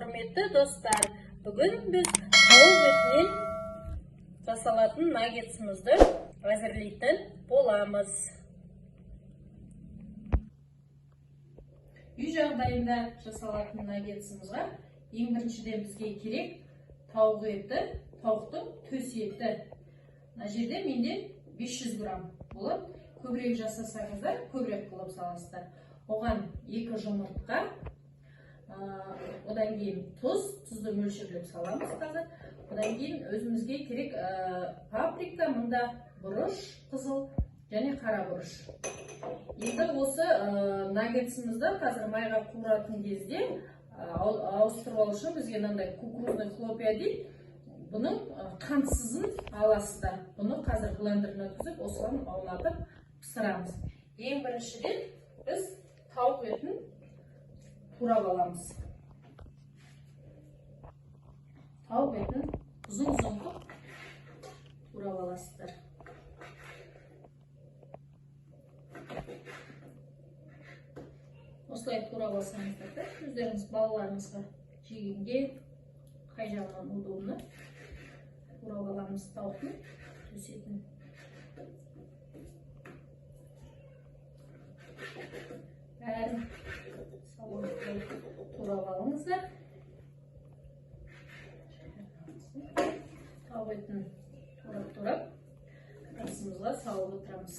құрметті достар, бүгін біз тауық етінен жасалатын наггетсімізді әзірлейтін боламыз. Үй жағдайында жасалатын наггетсімізге ең біріншіден бізге керек тауық еті, тауықтың төс еті. Мына жерде менде 500 грамм болады. Көбірек жасасаңыздар, көбірек қылып саласыздар. Оған 2 жұмыртқа, одан кейін тұзды мөлшерлеп саламыз қазір. Одан кейін өзімізге керек паприка, мұнда бұрыш, қызыл және қара бұрыш. Енді осы наггетсімізді қазір майға қуыратын кезде ауыстырып алу үшін бізге мынандай кукурузный хлопья дейді. Бұның қантсызын аласыздар. Бұны қазір блендерден өткізіп, осыған аунатып пісіреміз. Ең біріншіден біз тауық етін турап аламыз. Тауық етін ұзын-ұзын қылып турап аласыздар. Осылай турап алсаңыздар, өздеріңіз балаларыңызға жегенге қай жағынан удобны турап аламыз тауықтың төс етін. Бәрін салонға турап алыңыздар. Тауық етін турап арасымызға салып отырамыз.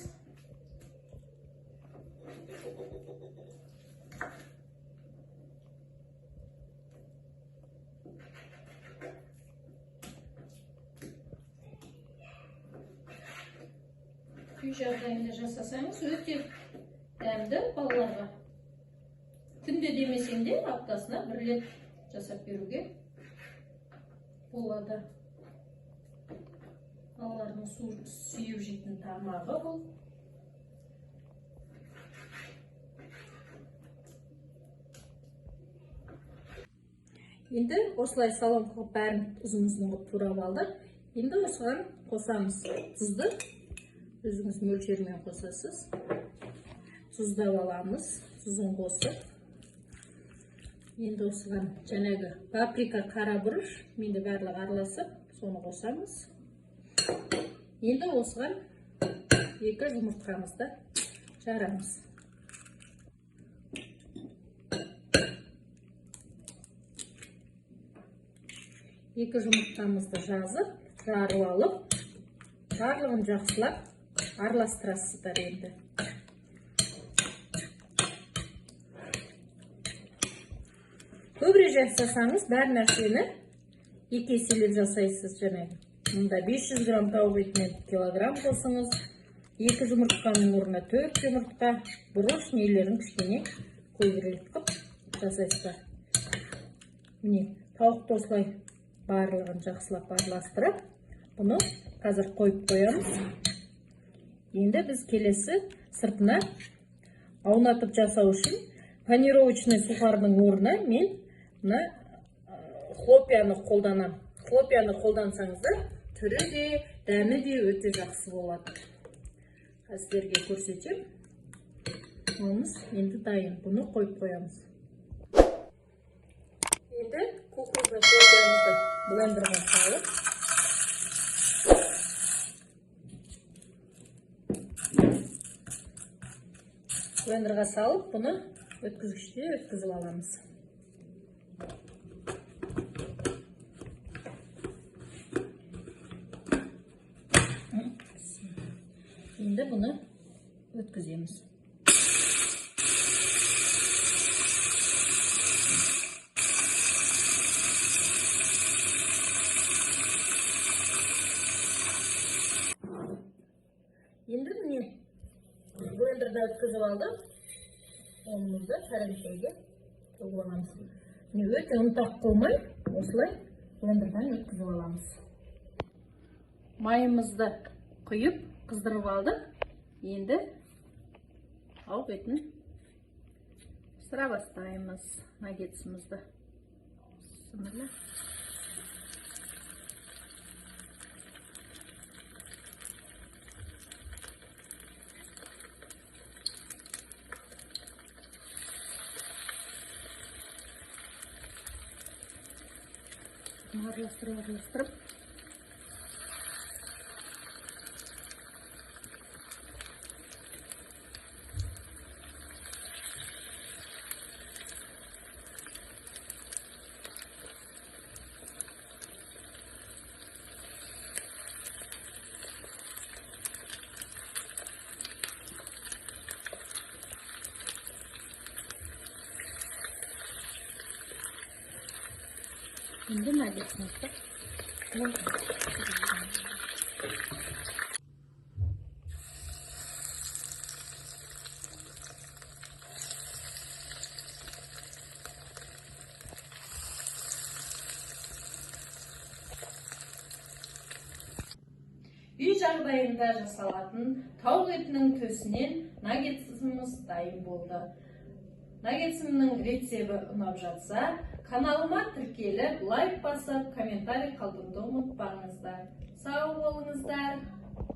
Үй жағдайында жасасаңыз өте дәмді, балаларға күнде демесем де аптасына 1 рет жасап беруге болады. Балалардың сүйіп жейтін тамағы бұл. Енді осылай салон қылып бәрін ұзын-ұзын қылып турап алдық. Енді осыған қосамыз тұзды. Өзіңіз мөлшермен қосасыз. Тұздап аламыз, тұзын қосып. Енді осыған жаңағы паприка, қара бұрыш, менде барлығы араласып, соны қосамыз. Енді осыған 2 жұмыртқамызды жарамыз. Екі жұмыртқамызды жарып алып, барлығын жақсылап араластырасыздар енді. Көбірек жасасаңыз, бәр нәрсені 2 еселеп жасайсыз жаңағы. Мұнда 500 грамм тауық етінен килограмм қосыңыз, 2 жұмыртқаның орнына 4 жұмыртқа, бұрыш нелерін кішкене көбірек қып жасайсыздар. Міне, тауықты осылай барлығын жақсылап араластырып, бұны қазір қойып қоямыз. Енді біз келесі сыртына аунатып жасау үшін панировочный сухардың орнына мен хлопьяны қолданам. Хлопьяны қолдансаңыздар, түрі де, дәмі де өте жақсы болады. Сіздерге көрсетем. Енді дайын, бұны қойып қоямыз. Енді кукурузный хлопьямызды блендерға салып, блендерға салып, бұны өткізгіште өткізіп аламыз. Енді бұны өткіземіз. Енді міне блендерді өткізіп алдым. Онымызды шәрімшеге төгіп аламыз. Өте ұнтақ қылмай, осылай блендерден өткізіп аламыз. Майымызды құйып, қыздырып алдық. Енді тауық етін пісіре бастаймыз наггетсімізді. Aralastırıp. Şimdi neredesiniz? Үй жағдайында жасалатын тауық етінің төсінен наггетсіміз дайын болды. Наггетсімнің рецебі ұнап жатса, каналыма тіркеліп, лайк басып, комментарий қалдыруды ұмытпаңыздар. Сау болыңыздар.